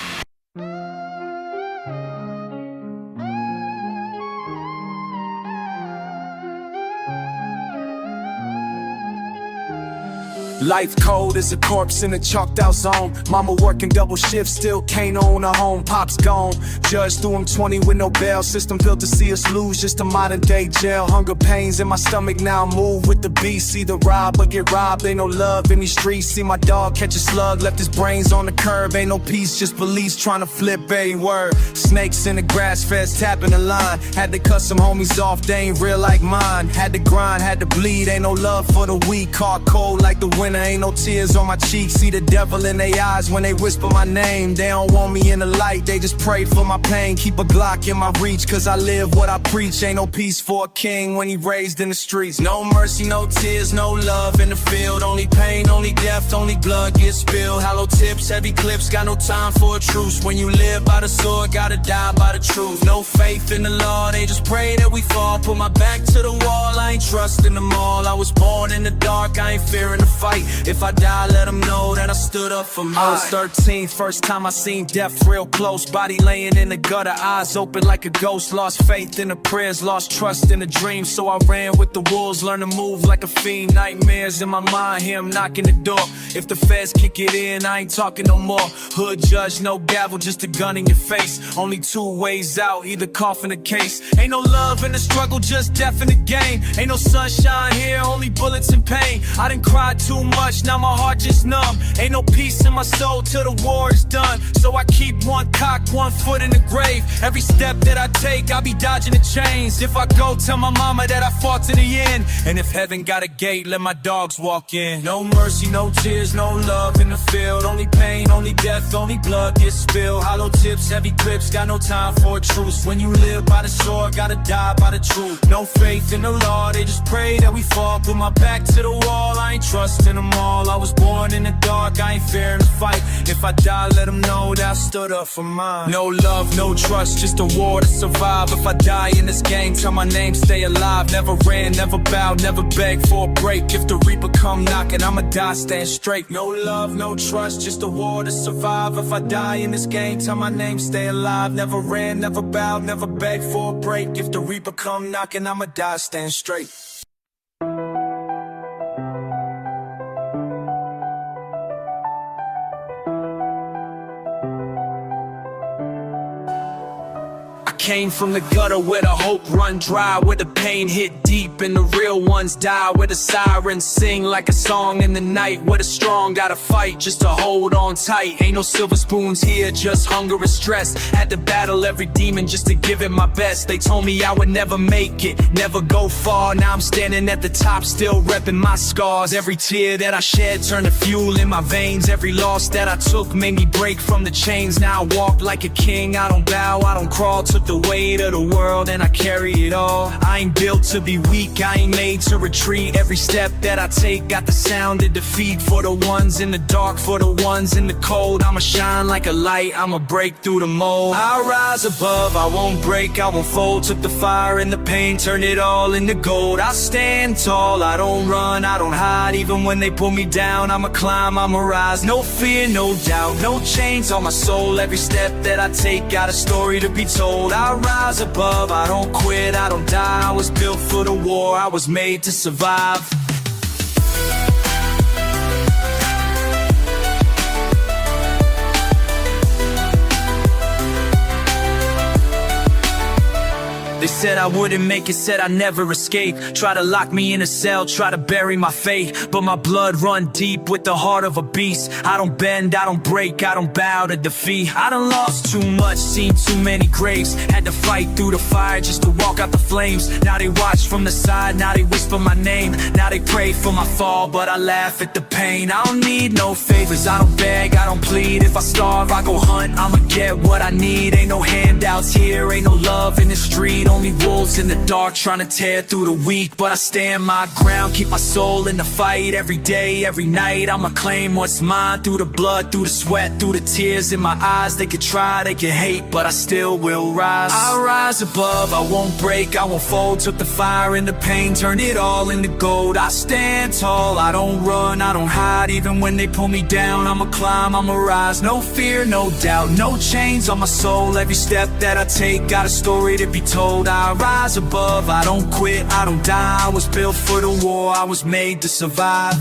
Life cold as a corpse in a chalked out zone. Mama working double shifts, still can't own a home. Pop's gone, judge threw him 20 with no bail. System built to see us lose, just a modern day jail. Hunger pains in my stomach, now I move with the beast. Either rob or get robbed, ain't no love in these streets. See my dog catch a slug, left his brains on the curb. Ain't no peace, just police trying to flip every word. Snakes in the grass, feds tapping the line. Had to cut some homies off, they ain't real like mine. Had to grind, had to bleed, ain't no love for the weak. Caught cold like the winter, ain't no tears on my cheeks. See the devil in their eyes when they whisper my name. They don't want me in the light, they just pray for my pain. Keep a Glock in my reach, cause I live what I preach. Ain't no peace for a king when he raised in the streets. No mercy, no tears, no love in the field. Only pain, only death, only blood gets spilled. Hollow tips, heavy clips, got no time for a truce. When you live by the sword, gotta die by the truth. No faith in the law, they just pray that we fall. Put my back to the wall, I ain't trusting them all. I was born in the dark, I ain't fearing the fight. If I die, let them know that I stood up for mine. I was 13, first time I seen death real close. Body laying in the gutter, eyes open like a ghost. Lost faith in the prayers, lost trust in the dreams. So I ran with the wolves, learned to move like a fiend. Nightmares in my mind, hear him knocking the door. If the feds kick it in, I ain't talking no more. Hood judge, no gavel, just a gun in your face. Only two ways out, either coffin or case. Ain't no love in the struggle, just death in the game. Ain't no sunshine here, only bullets and pain. I done cried too much, now my heart just numb. Ain't no peace in my soul till the war is done. So I keep one cock, one foot in the grave. Every step that I take, I'll be dodging the chains. If I go, tell my mama that I fought to the end. And if heaven got a gate, let my dogs walk in. No mercy, no tears, no love in the field. Only pain, only death, only blood gets spilled. Hollow tips, heavy clips, got no time for a truce. When you live by the sword, gotta die by the truth. No faith in the law, they just pray that we fall. Put my back to the wall, I ain't trusting them all. I was born in the dark, I ain't fearing the fight. If I die, let them know that I stood up for mine. No love, no trust, just a war to survive. If I die in this game, tell my name, stay alive. Never ran, never bowed, never begged for a break. If the reaper come knocking, I'ma die, stand straight. No love, no trust, just a war to survive. If I die in this game, tell my name, stay alive. Never ran, never bowed, never begged for a break. If the reaper come knocking, I'ma die, stand straight. Came from the gutter where the hope run dry, where the pain hit deep and the real ones die, where the sirens sing like a song in the night, where the strong gotta fight just to hold on tight. Ain't no silver spoons here, just hunger and stress. Had to battle every demon just to give it my best. They told me I would never make it, never go far. Now I'm standing at the top, still repping my scars. Every tear that I shed turned to fuel in my veins. Every loss that I took made me break from the chains. Now I walk like a king, I don't bow, I don't crawl. Took the weight of the world and I carry it all. I ain't built to be weak, I ain't made to retreat. Every step that I take got the sound of defeat. For the ones in the dark, for the ones in the cold, I'ma shine like a light, I'ma break through the mold. I'll rise above, I won't break, I won't fold. Took the fire and the pain, turned it all into gold. I stand tall, I don't run, I don't hide. Even when they pull me down, I'ma climb, I'ma rise. No fear, no doubt, no chains on my soul. Every step that I take got a story to be told. I rise above, I don't quit, I don't die. I was built for the war, I was made to survive. They said I wouldn't make it, said I'd never escape. Try to lock me in a cell, try to bury my fate. But my blood run deep with the heart of a beast. I don't bend, I don't break, I don't bow to defeat. I done lost too much, seen too many graves. Had to fight through the fire just to walk out the flames. Now they watch from the side, now they whisper my name. Now they pray for my fall, but I laugh at the pain. I don't need no favors, I don't beg, I don't plead. If I starve, I go hunt, I'ma get what I need. Ain't no handouts here, ain't no love in the street. Only wolves in the dark trying to tear through the weak. But I stand my ground, keep my soul in the fight. Every day, every night, I'ma claim what's mine. Through the blood, through the sweat, through the tears in my eyes. They could try, they could hate, but I still will rise. I'll rise above, I won't break, I won't fold. Took the fire and the pain, turned it all into gold. I stand tall, I don't run, I don't hide. Even when they pull me down, I'ma climb, I'ma rise. No fear, no doubt, no chains on my soul. Every step that I take got a story to be told. I rise above, I don't quit, I don't die. I was built for the war, I was made to survive.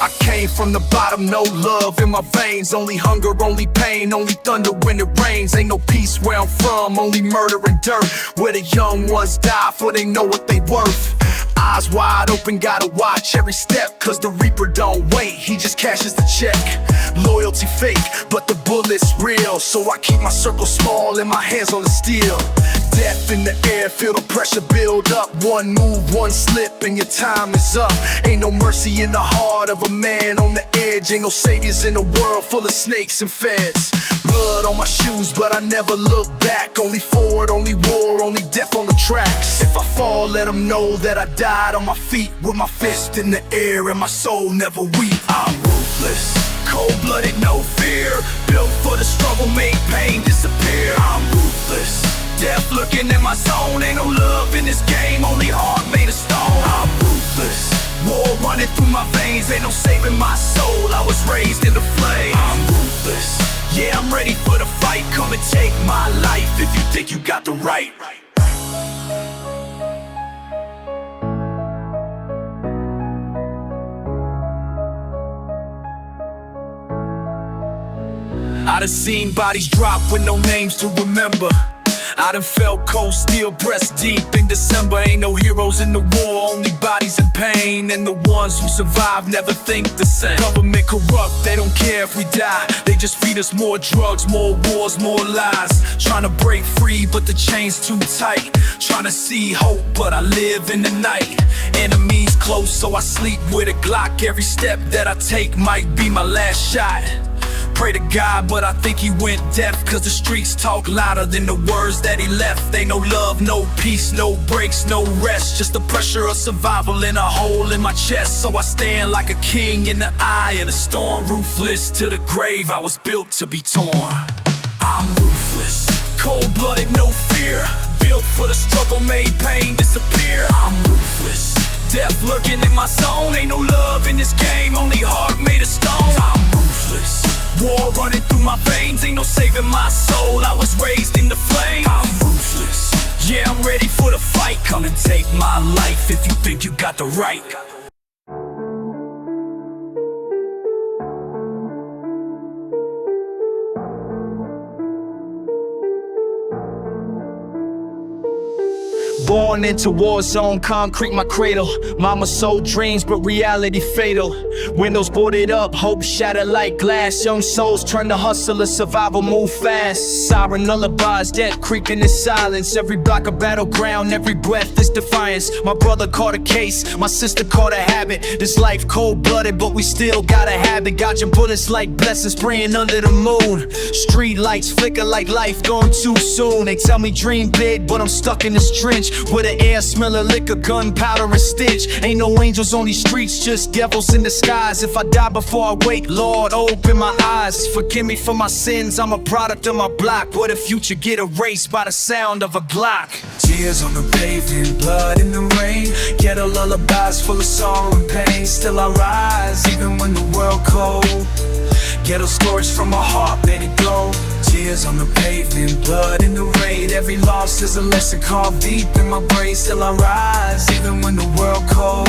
I came from the bottom, no love in my veins. Only hunger, only pain, only thunder when it rains. Ain't no peace where I'm from, only murder and dirt. Where the young ones die for they know what they worth. Eyes wide open, gotta watch every step, cause the reaper don't wait, he just cashes the check. Loyalty fake, but the bullet's real, so I keep my circle small and my hands on the steel. Death in the air, feel the pressure build up. One move, one slip, and your time is up. Ain't no mercy in the heart of a man on the edge. Ain't no saviors in a world full of snakes and feds. Blood on my shoes, but I never look back. Only forward, only war, only death on the tracks. If I fall, let them know that I died on my feet, with my fist in the air and my soul never weak. I'm ruthless, cold-blooded, no fear. Built for the struggle, made pain disappear. I'm ruthless, death lurking in my zone. Ain't no love in this game, only heart made of stone. I'm ruthless, war running through my veins. Ain't no saving my soul, I was raised in the flame. I'm ruthless, yeah, I'm ready for the fight. Come and take my life if you think you got the right. I done seen bodies drop with no names to remember. I done felt cold steel breast deep in December. Ain't no heroes in the war, only bodies in pain. And the ones who survive never think the same. Government corrupt, they don't care if we die. They just feed us more drugs, more wars, more lies. Trying to break free, but the chain's too tight. Trying to see hope, but I live in the night. Enemies close, so I sleep with a Glock. Every step that I take might be my last shot. Pray to God, but I think he went deaf, cause the streets talk louder than the words that he left. Ain't no love, no peace, no breaks, no rest. Just the pressure of survival in a hole in my chest. So I stand like a king in the eye of the storm. Ruthless to the grave, I was built to be torn. I'm ruthless, cold-blooded, no fear. Built for the struggle, made pain disappear. I'm ruthless, death lurking in my zone. Ain't no love in this game, only heart made of stone. I'm ruthless, war running through my veins. Ain't no saving my soul, I was raised in the flame. I'm ruthless, yeah, I'm ready for the fight. Come and take my life if you think you got the right. Born into war zone, concrete my cradle. Mama sold dreams, but reality fatal. Windows boarded up, hope shattered like glass. Young souls turn to hustler, survival move fast. Siren lullabies, death creeping in silence. Every block a battleground, every breath is defiance. My brother caught a case, my sister caught a habit. This life cold-blooded, but we still got a habit. Got your bullets like blessings praying under the moon. Street lights flicker like life gone too soon. They tell me dream big, but I'm stuck in this trench where the air smell of liquor, gunpowder and stitch. Ain't no angels on these streets, just devils in disguise. If I die before I wake, Lord, open my eyes. Forgive me for my sins, I'm a product of my block. Where the future get erased by the sound of a Glock. Tears on the pavement, blood in the rain. Ghetto lullabies full of sorrow and pain. Still I rise, even when the world cold. Ghetto stories from my heart, let it go. Tears on the pavement, blood in the rain. Every loss is a lesson carved deep in my brain. Still I rise, even when the world cold.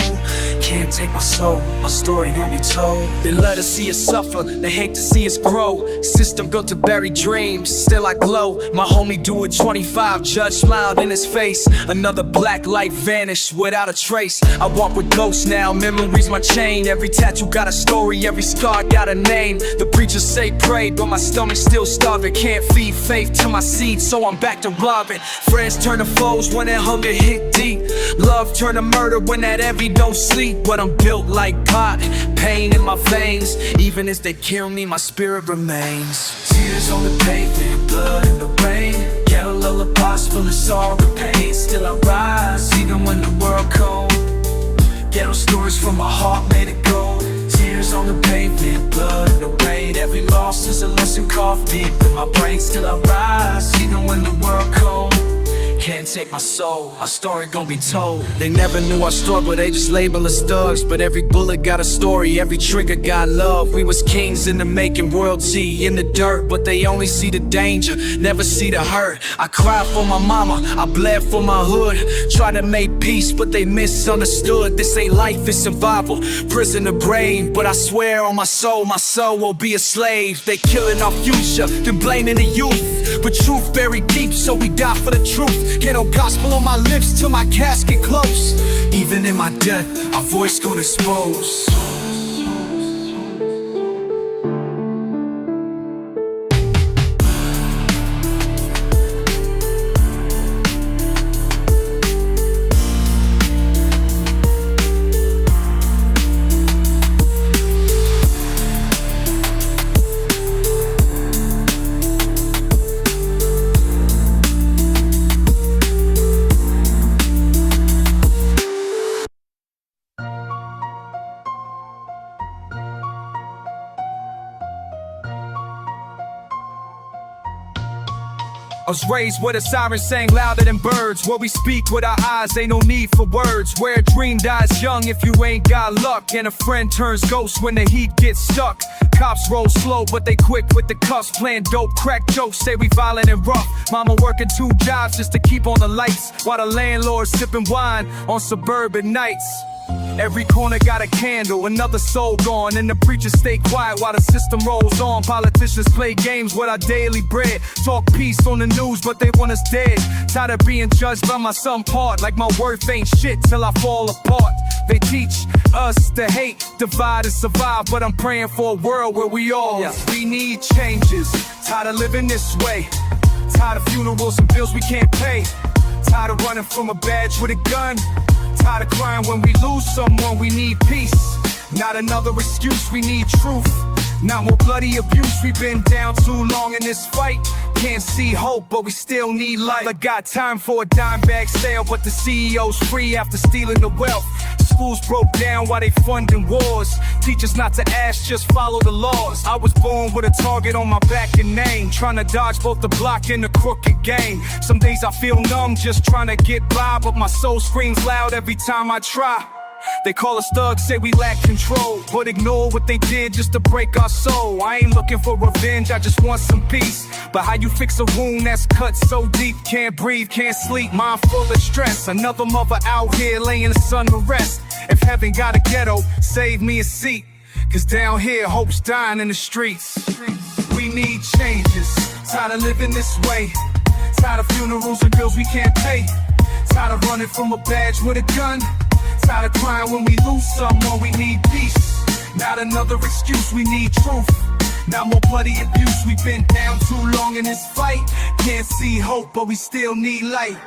Can't take my soul, my story won't be told. They let us see us suffer, they hate to see us grow. System built to bury dreams, still I glow. My homie do it 25, judge smiled in his face. Another black light vanished without a trace. I walk with ghosts now, memories my chain. Every tattoo got a story, every scar got a name. The preachers say pray, but my stomach's still starving. Can't feed faith to my seed, so I'm back to robbing. Friends turn to foes when that hunger hit deep. Love turn to murder when that envy don't sleep. But I'm built like cotton, pain in my veins. Even as they kill me, my spirit remains. Tears on the pavement, blood in the rain. Ghetto lullabies full of sorrow and pain. Still I rise, even when the world cold. Ghetto stories from my heart made it gold. Tears on the pavement, blood in the rain. Every loss is a lesson carved deep in my brain. Still I rise, even when the world cold. can't take my soul. Our story gon' be told. They never knew our struggle, they just label us thugs. But every bullet got a story, every trigger got love. We was kings in the making, royalty in the dirt. But they only see the danger, never see the hurt. I cried for my mama, I bled for my hood. Tried to make peace, but they misunderstood. This ain't life, it's survival, prison or grave. But I swear on my soul will be a slave. They killing our future, then blaming the youth. But truth buried deep, so we die for the truth. Ghetto gospel on my lips till my casket close. Even in my death, our voice gon' expose. I was raised with a siren sang louder than birds. Where we speak with our eyes, ain't no need for words. Where a dream dies young if you ain't got luck. And a friend turns ghost when the heat gets stuck. Cops roll slow, but they quick with the cuffs. Playing dope, crack jokes, say we violent and rough. Mama working 2 jobs just to keep on the lights, while the landlord sipping wine on suburban nights. Every corner got a candle, another soul gone. And the preachers stay quiet while the system rolls on. Politicians play games with our daily bread. Talk peace on the news, but they want us dead. Tired of being judged by my some part, like my worth ain't shit till I fall apart. They teach us to hate, divide and survive, but I'm praying for a world where we need changes. Tired of living this way. Tired of funerals and bills we can't pay. Tired of running from a badge with a gun. Tired of crying when we lose someone, we need peace. Not another excuse, we need truth. Not more bloody abuse, we've been down too long in this fight. Can't see hope, but we still need light. I got time for a dime bag sale, but the CEO's free after stealing the wealth. Schools broke down while they funding wars. Teach us not to ask, just follow the laws. I was born with a target on my back and name, trying to dodge both the block and the crooked game. Some days I feel numb, just trying to get by, but my soul screams loud every time I try. They call us thugs, say we lack control, but ignore what they did just to break our soul. I ain't looking for revenge, I just want some peace. But how you fix a wound that's cut so deep? Can't breathe, can't sleep, mind full of stress. Another mother out here laying the sun to rest. If heaven got a ghetto, save me a seat. Cause down here, hope's dying in the streets. We need changes, tired of living this way. Tired of funerals and bills we can't pay. Tired of running from a badge with a gun. Tired of crying when we lose someone, we need peace. Not another excuse, we need truth. Not more bloody abuse, we've been down too long in this fight. Can't see hope, but we still need light.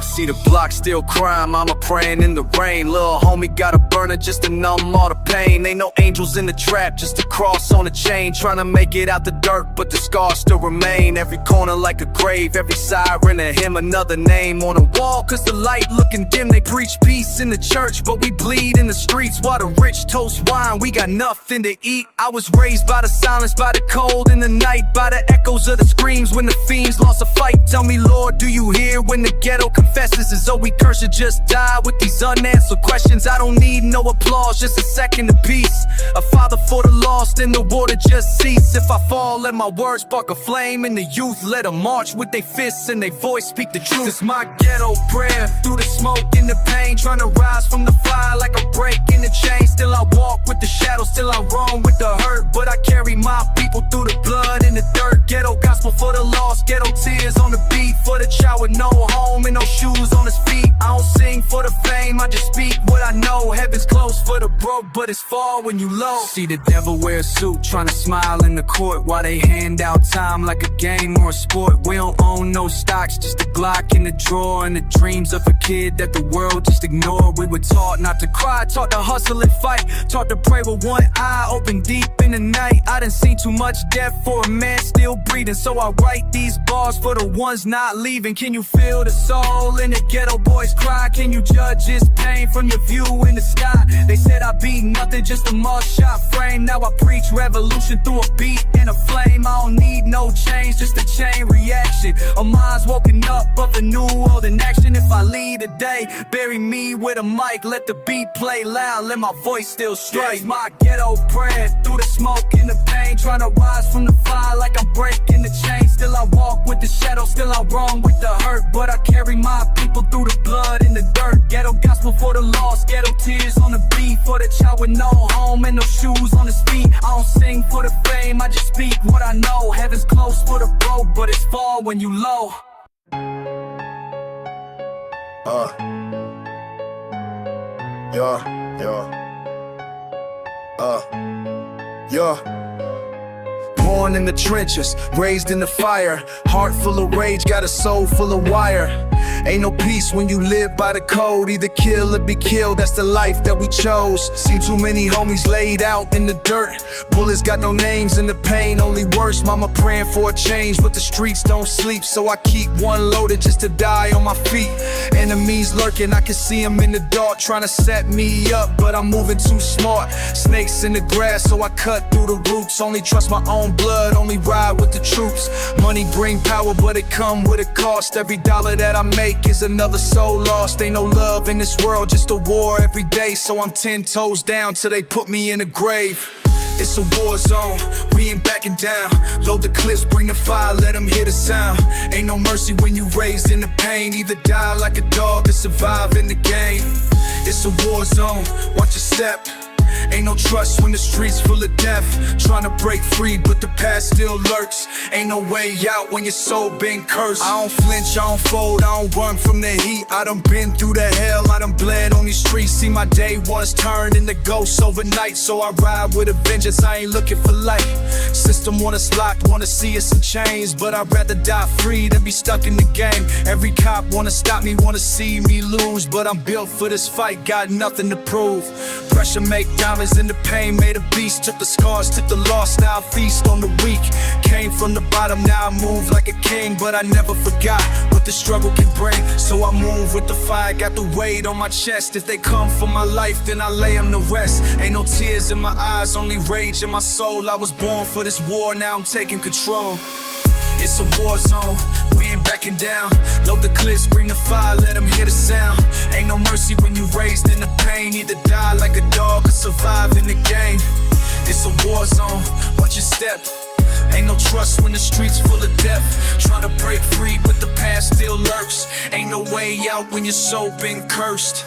See the block still crying, mama praying in the rain. Little homie got a burner just to numb all the pain. Ain't no angels in the trap, just a cross on a chain. Trying to make it out the dirt, but the scars still remain. Every corner like a grave, every siren a hymn, another name on the wall. Cause the light looking dim, they preach peace in the church, but we bleed in the streets. While the rich toast wine, we got nothing to eat. I was raised by the silence, by the cold in the night, by the echoes of the screams when the fiends lost a fight. Tell me, Lord, do you hear when the ghetto confesses? As though we curse or just die with these unanswered questions. I don't need no applause, just a second of peace. A father for the lost, and the water just cease. If I fall, let my words spark a flame in the youth. Let them march with their fists and their voice speak the truth. It's my ghetto prayer, through the smoke and the pain. Trying to rise from the fire like a break in the chain. Still I walk with the shadows, still I roam with the hurt. But I carry my people through the blood and the dirt. Ghetto gospel for the lost, ghetto tears on the beat. For the child with no home and no shoes on his feet. I don't sing for the fame, I just speak what I know. Heaven's close for the broke but it's fall when you low. See the devil wear a suit, trying to smile in the court while they hand out time like a game or a sport. We don't own no stocks, just a Glock in the drawer, and the dreams of a kid that the world just ignored. We were taught not to cry, taught to hustle and fight, taught to pray with one eye open deep in the night. I done seen too much death for a man still breathing, so I write these bars for the ones not leaving. Can you feel the soul in the ghetto boys cry? Can you judge his pain from the view in the sky? They said I be nothing, just a mug shot frame. Now I preach revolution through a beat and a flame. I don't need no change, just a chain reaction. A mind's woken up of the new world in action. If I lead the day, bury me with a mic, let the beat play loud, let my voice still strike. My ghetto prayer through the smoke and the pain, trying to rise from the fire like I'm breaking the chain. Still I walk with the shadow, still I wrong with the hurt, but I carry my people through the blood in the dirt. Ghetto gospel for the lost, ghetto tears on the beat for the child with no home and no shoes on his feet. I don't sing for the fame, I just speak what I know. Heaven's close for the broke, but it's fall when you low. Born in the trenches, raised in the fire, heart full of rage, got a soul full of wire. Ain't no peace when you live by the code, either kill or be killed, that's the life that we chose. Seen too many homies laid out in the dirt, bullets got no names and the pain only worse. Mama praying for a change, but the streets don't sleep, so I keep one loaded just to die on my feet. Enemies lurking, I can see them in the dark, trying to set me up, but I'm moving too smart. Snakes in the grass, so I cut through the roots. Only trust my own blood, only ride with the troops. Money bring power, but it come with a cost. Every dollar that I make is another soul lost. Ain't no love in this world, just a war every day. So I'm 10 toes down till they put me in a grave. It's a war zone, we ain't backing down. Load the clips, bring the fire, let them hear the sound. Ain't no mercy when you raised in the pain. Either die like a dog or survive in the game. It's a war zone, watch your step. Ain't no trust when the streets full of death. Trying to break free, but the past still lurks. Ain't no way out when your soul been cursed. I don't flinch, I don't fold, I don't run from the heat. I done been through the hell, I done bled on these streets. See my day once turned into ghosts overnight, so I ride with a vengeance, I ain't looking for light. System want us locked, wanna see us in chains, but I'd rather die free than be stuck in the game. Every cop wanna stop me, wanna see me lose, but I'm built for this fight, got nothing to prove. Pressure make diamonds in the pain, made a beast. Took the scars, took the loss, now I feast on the weak. Came from the bottom, now I move like a king, but I never forgot what the struggle can bring. So I move with the fire, got the weight on my chest. If they come for my life, then I lay them to rest. Ain't no tears in my eyes, only rage in my soul. I was born for this war, now I'm taking control. It's a war zone, we ain't backing down. Load the clips, bring the fire, let them hear the sound. Ain't no mercy when you raised in the pain. Either die like a dog or survive in the game. It's a war zone, watch your step. Ain't no trust when the streets full of death. Trying to break free, but the past still lurks. Ain't no way out when your soul been cursed.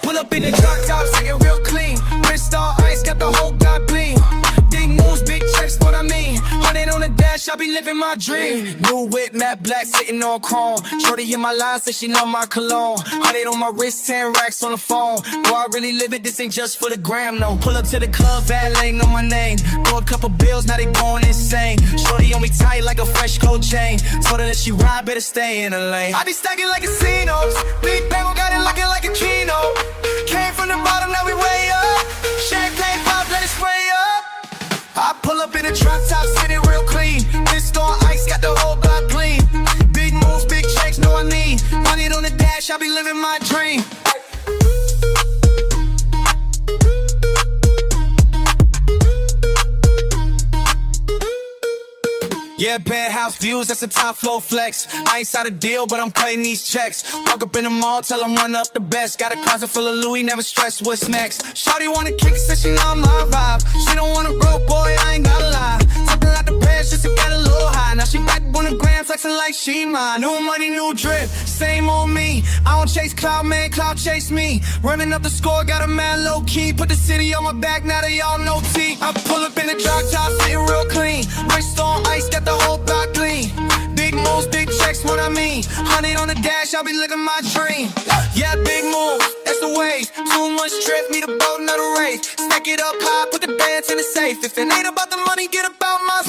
Pull up in the drop top, second real clean. Wrist all ice, got the whole god bling. Big moves, big checks, what I mean. 100 on the dash, I be living my dream. New whip, matte black, sitting on chrome. Shorty in my line, said she know my cologne. 100 on my wrist, 10 racks on the phone. Do I really live it? This ain't just for the gram, no. Pull up to the club, valet, know my name. Throw a couple bills, now they going insane. Shorty on me tight like a fresh cold chain. Told her that she ride, better stay in the lane. I be stacking like casinos. Big bang, got it looking like a keynote. Came from the bottom, now we way up. Champagne pop, let it spray up. I pull up in a drop top, sitting real clean. Wrist on ice, got the whole block clean. Big moves, big checks, know I need. 100 on the dash, I be living my dream. Yeah, penthouse views, that's a top floor flex. I ain't signed a deal, but I'm cutting these checks. Walk up in the mall, tell them run up the best. Got a closet full of Louis, never stress what's next. Shawty wanna kick, said she know my vibe. She don't want a broke boy, I ain't gotta lie. Something like the past, just to get a little high. Now she back on the grams like flexing like she mine. New money, new drip, same old me. I don't chase cloud, man, cloud chase me. Running up the score, got a man low key. Put the city on my back, now they all know T. I pull up in the drop top, sitting real clean. Wrist on ice, got the whole block clean. Big moves, big checks, what I mean. 100 on the dash, I'll be living my dream. Yeah, big moves, that's the ways. Too much stress, need a boat, not a race. Stack it up high, put the bands in the safe. If it ain't about the money, get about my